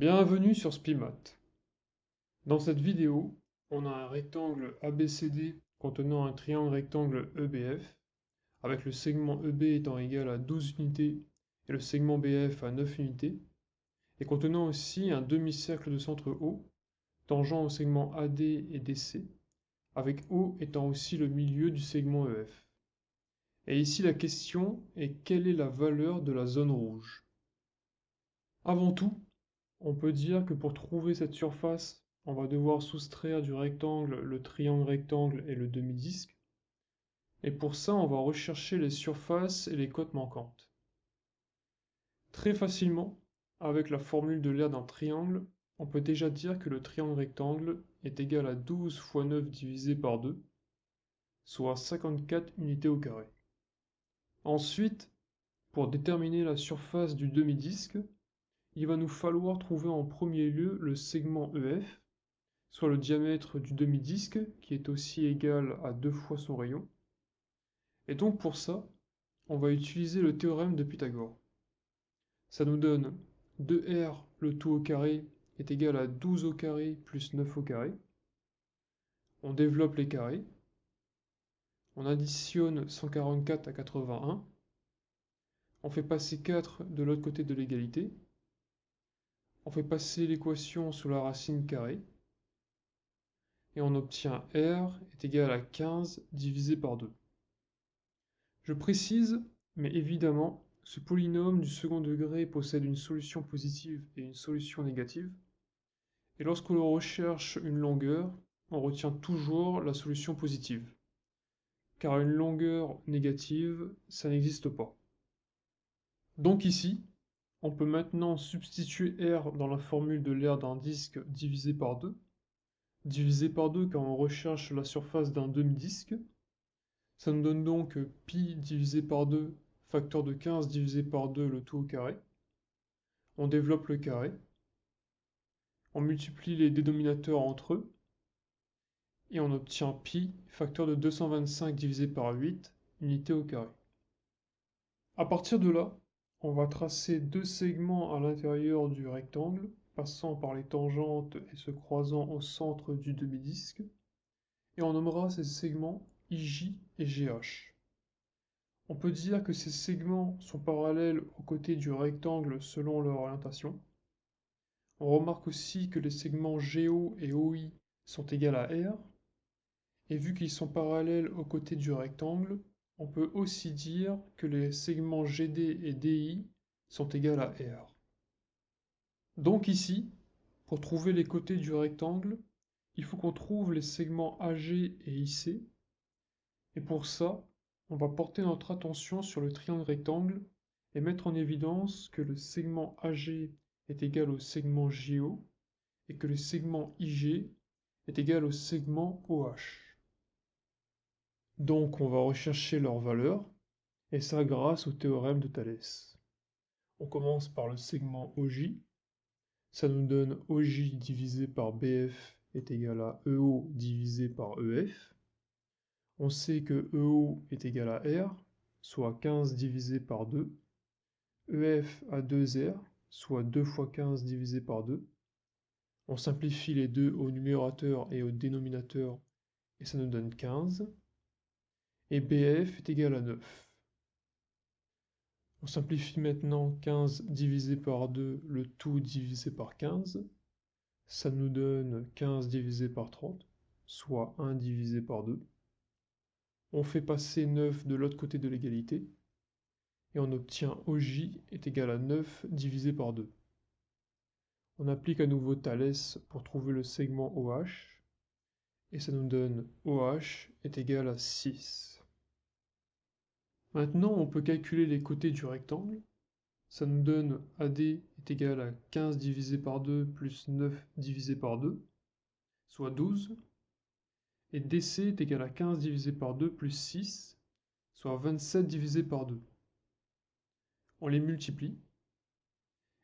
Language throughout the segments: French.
Bienvenue sur Spimat. Dans cette vidéo, on a un rectangle ABCD contenant un triangle rectangle EBF, avec le segment EB étant égal à 12 unités et le segment BF à 9 unités, et contenant aussi un demi-cercle de centre O, tangent au segment AD et DC, avec O étant aussi le milieu du segment EF. Et ici la question est quelle est la valeur de la zone rouge? Avant tout, on peut dire que pour trouver cette surface, on va devoir soustraire du rectangle le triangle rectangle et le demi-disque. Et pour ça, on va rechercher les surfaces et les côtes manquantes. Très facilement, avec la formule de l'aire d'un triangle, on peut déjà dire que le triangle rectangle est égal à 12 fois 9 divisé par 2, soit 54 unités au carré. Ensuite, pour déterminer la surface du demi-disque, il va nous falloir trouver en premier lieu le segment EF, soit le diamètre du demi-disque, qui est aussi égal à 2 fois son rayon. Et donc pour ça, on va utiliser le théorème de Pythagore. Ça nous donne 2r le tout au carré est égal à 12 au carré plus 9 au carré. On développe les carrés. On additionne 144 à 81. On fait passer 4 de l'autre côté de l'égalité. On fait passer l'équation sous la racine carrée. Et on obtient r est égal à 15 divisé par 2. Je précise, mais évidemment, ce polynôme du second degré possède une solution positive et une solution négative, et lorsque l'on recherche une longueur, on retient toujours la solution positive, car une longueur négative, ça n'existe pas. Donc ici, on peut maintenant substituer r dans la formule de l'aire d'un disque divisé par 2 quand on recherche la surface d'un demi-disque. Ça nous donne donc pi divisé par 2, facteur de 15 divisé par 2, le tout au carré. On développe le carré. On multiplie les dénominateurs entre eux. Et on obtient pi, facteur de 225 divisé par 8, unité au carré. À partir de là, on va tracer deux segments à l'intérieur du rectangle, passant par les tangentes et se croisant au centre du demi-disque. Et on nommera ces segments IJ et GH. On peut dire que ces segments sont parallèles aux côtés du rectangle selon leur orientation. On remarque aussi que les segments GO et OI sont égaux à R, et vu qu'ils sont parallèles aux côtés du rectangle, on peut aussi dire que les segments GD et DI sont égaux à R. Donc ici, pour trouver les côtés du rectangle, il faut qu'on trouve les segments AG et IC, et pour ça, on va porter notre attention sur le triangle rectangle et mettre en évidence que le segment AG est égal au segment JO et que le segment IG est égal au segment OH. Donc on va rechercher leurs valeurs, et ça grâce au théorème de Thalès. On commence par le segment OJ, ça nous donne OJ divisé par BF est égal à EO divisé par EF. On sait que EO est égal à R, soit 15 divisé par 2. EF a 2R, soit 2 fois 15 divisé par 2. On simplifie les deux au numérateur et au dénominateur, et ça nous donne 15. Et BF est égal à 9. On simplifie maintenant 15 divisé par 2, le tout divisé par 15. Ça nous donne 15 divisé par 30, soit 1 divisé par 2. On fait passer 9 de l'autre côté de l'égalité, et on obtient OJ est égal à 9 divisé par 2. On applique à nouveau Thalès pour trouver le segment OH, et ça nous donne OH est égal à 6. Maintenant, on peut calculer les côtés du rectangle. Ça nous donne AD est égal à 15 divisé par 2 plus 9 divisé par 2, soit 12. Et DC est égal à 15 divisé par 2 plus 6, soit 27 divisé par 2. On les multiplie,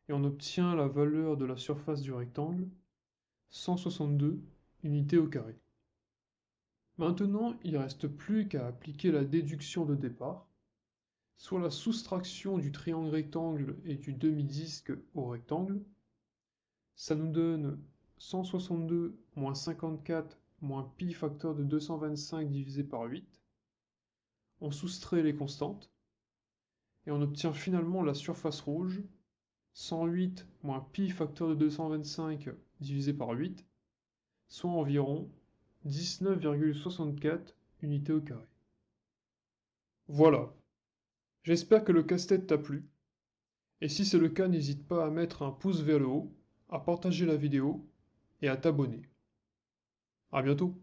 et on obtient la valeur de la surface du rectangle, 162 unités au carré. Maintenant, il ne reste plus qu'à appliquer la déduction de départ, soit la soustraction du triangle rectangle et du demi-disque au rectangle. Ça nous donne 162 moins 54 moins pi facteur de 225 divisé par 8. On soustrait les constantes et on obtient finalement la surface rouge, 108 moins pi facteur de 225 divisé par 8, soit environ 19,64 unités au carré. Voilà, j'espère que le casse-tête t'a plu, et si c'est le cas, n'hésite pas à mettre un pouce vers le haut, à partager la vidéo et à t'abonner. À bientôt!